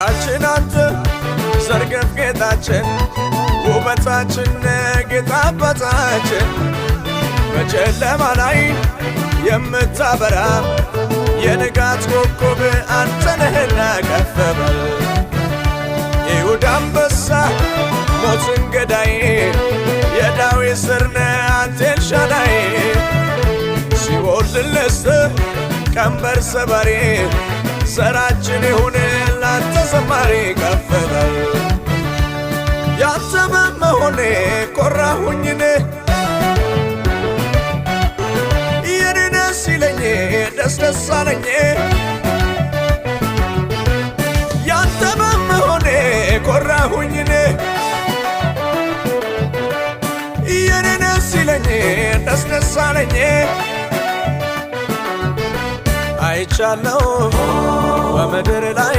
ጌጣችን አንተ ዘርገፍ ጌጣችን ውበታችን ጌጣ አባታችን በጨለማ ላይ የምታበራ የንጋት ኮከብ አንተ ነህና ከፍ በል ይሁዳ አንበሳ ሞትን ገዳይ የዳዊት ስር ነህ አንተ ኤልሻዳይ ሲኦል ልነስህ ቀንበር ሰባሪ ዘራችን ይሁን ላንተ ዘማሪ ከፍ በል ያንተ በመሆኔ ኮራሁኝኔ የኔ ደስ ይለኝ ደስ ደስ አለኝ ያንተ በመሆኔ ኮራሁኝኔ የኔ ደስ ይለኝ ደስ ደስ አለኝ አይቻለሁ በምድር ላይ